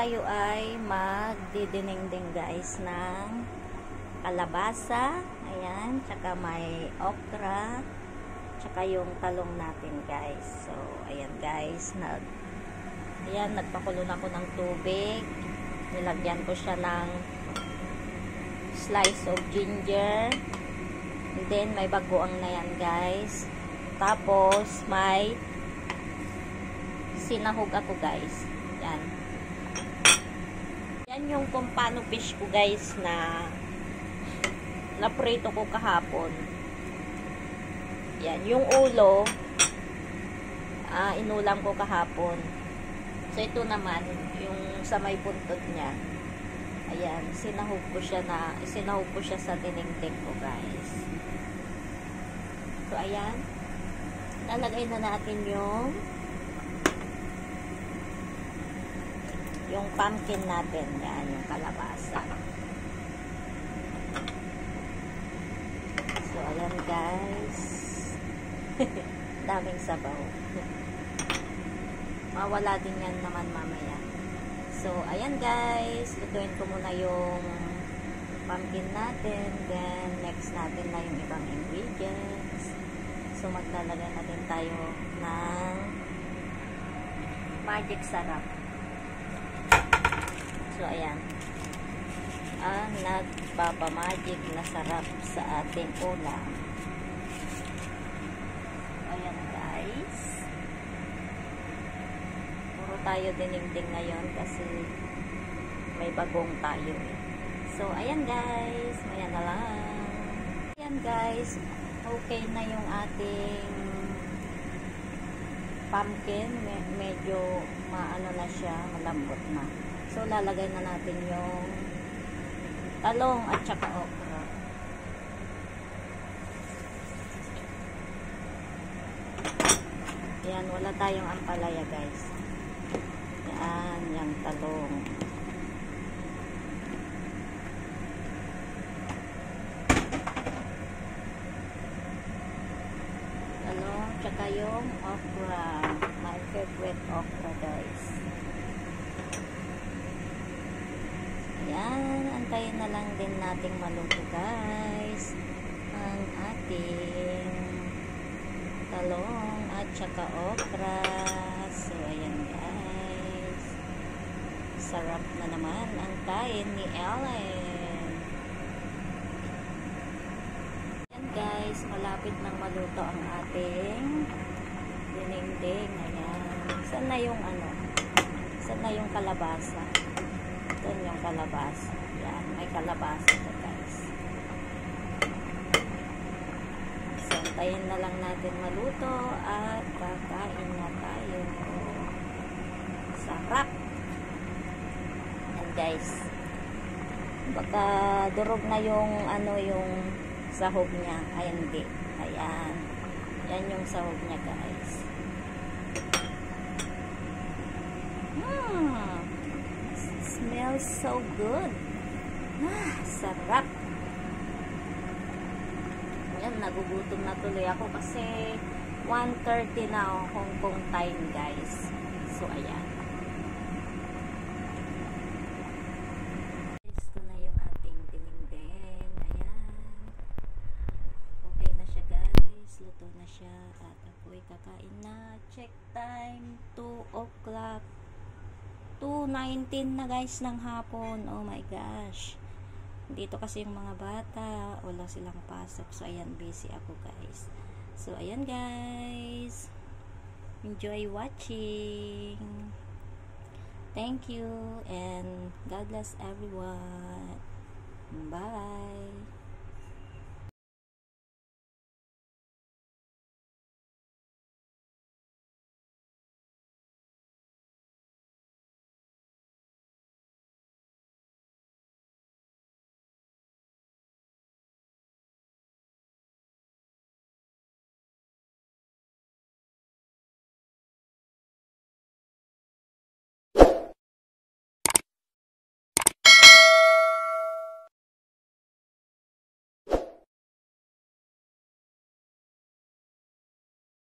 tayo ay magdidinengdeng guys ng kalabasa. Ayan, tsaka may okra, tsaka yung talong natin guys. So, ayan guys, nagpakulo na ko ng tubig. Nilagyan ko siya ng slice of ginger. And then, may bagoong na yan guys. Tapos, may sinahog ako guys. Yan. Yan yung kumpano fish ko guys na naprito ko kahapon. Yan. Yung ulo, inulam ko kahapon. So, ito naman, yung sa may puntod niya. Ayan. Sinahog ko siya sa dinengdeng ko guys. So, ayan. Lalagay na natin yung pumpkin natin. Yan, yung kalabasa. So, ayan guys. Daming sabaw. Mawala din yan naman mamaya. So, ayan guys. Lutuin ko muna yung pumpkin natin. Then, next natin na yung ibang ingredients. So, maglalagay na din tayo ng magic sarap. So, ayan. Ang nagpapamagic na sarap sa ating ulam. Ayan, guys. Puro tayo dinengdeng ngayon kasi may bagong tayo eh. So, ayan, guys. Maya na lang. Ayan, guys. Okay na yung ating pumpkin. Medyo maano na siya. Malambot na. So, lalagay na natin yung talong at saka okra. Yan, wala tayong ampalaya guys. Yan, yung talong. Talong, tsaka yung okra. My favorite okra guys. Ayan, antayin na lang din nating maluto guys ang ating talong at saka okra. So, ayan guys. Sarap na naman ang kain ni Ellen. Ayan guys, malapit nang maluto ang ating dinengdeng. Ayan. Saan na yung Saan na yung kalabasa? Ito yung kalabasa. Yan, may kalabasa ito guys. So, antayin na lang natin maluto at kakain na tayo. Sarap! Yan guys. Baka durog na yung yung sahog niya. Ayan, hindi. Ayan. Yan yung sahog niya guys. Smells so good. Sarap. Ayan, nagugutom na tuloy ako kasi 1:30 na Hong Kong time guys. So, ayan. Ito na yung ating dinengdeng. Ayan. Okay na siya guys. Luto na siya. At ako'y kakain na. Check time. 2 o'clock. 2:19 na guys ng hapon. Oh my gosh. Dito kasi yung mga bata. Wala silang pasok. So, ayan. Busy ako guys. So, ayan guys. Enjoy watching. Thank you. And God bless everyone. Bye.